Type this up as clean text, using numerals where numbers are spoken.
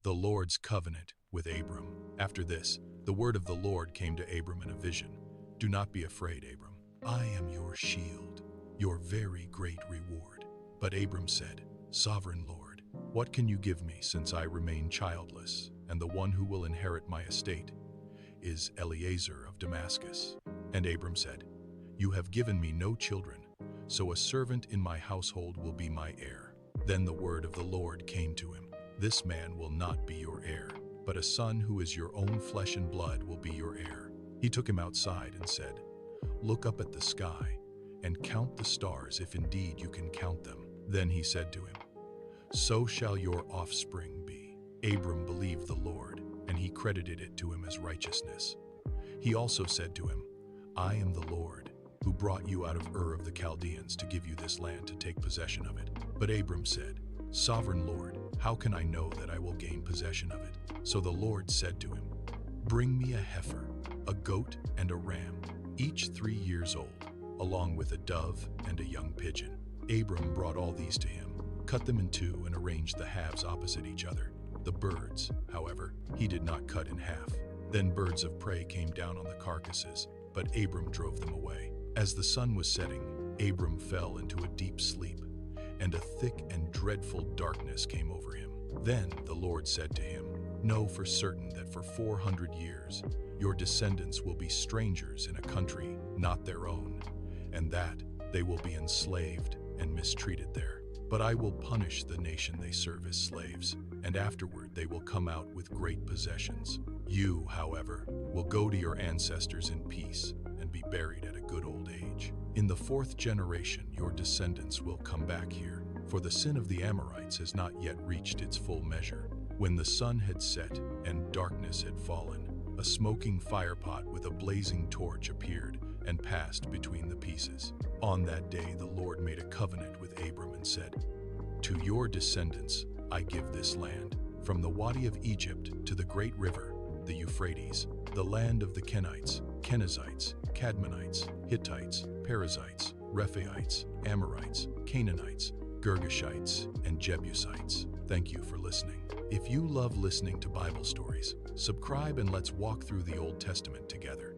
The Lord's covenant with Abram. After this, the word of the Lord came to Abram in a vision. Do not be afraid, Abram. I am your shield, your very great reward. But Abram said, Sovereign Lord, what can you give me since I remain childless, and the one who will inherit my estate is Eliezer of Damascus? And Abram said, You have given me no children, so a servant in my household will be my heir. Then the word of the Lord came to him. This man will not be your heir, but a son who is your own flesh and blood will be your heir. He took him outside and said, Look up at the sky and count the stars if indeed you can count them. Then he said to him, So shall your offspring be. Abram believed the Lord, and he credited it to him as righteousness. He also said to him, I am the Lord, who brought you out of Ur of the Chaldeans to give you this land to take possession of it. But Abram said, Sovereign Lord, how can I know that I will gain possession of it? So the Lord said to him, Bring me a heifer, a goat, and a ram, each 3 years old, along with a dove and a young pigeon. Abram brought all these to him, cut them in two, and arranged the halves opposite each other. The birds, however, he did not cut in half. Then birds of prey came down on the carcasses, but Abram drove them away. As the sun was setting, Abram fell into a deep sleep, and a thick and dreadful darkness came over him. Then the Lord said to him, Know for certain that for 400 years your descendants will be strangers in a country not their own, and that they will be enslaved and mistreated there. But I will punish the nation they serve as slaves, and afterward they will come out with great possessions. You, however, will go to your ancestors in peace and be buried at a good old age. In the 4th generation your descendants will come back here, for the sin of the Amorites has not yet reached its full measure. When the sun had set and darkness had fallen, a smoking firepot with a blazing torch appeared and passed between the pieces. On that day the Lord made a covenant with Abram and said, To your descendants I give this land, from the Wadi of Egypt to the great river, the Euphrates, the land of the Kenites, Kenizzites, Cadmonites, Hittites, Perizzites, Rephaites, Amorites, Canaanites, Girgashites, and Jebusites. Thank you for listening. If you love listening to Bible stories, subscribe and let's walk through the Old Testament together.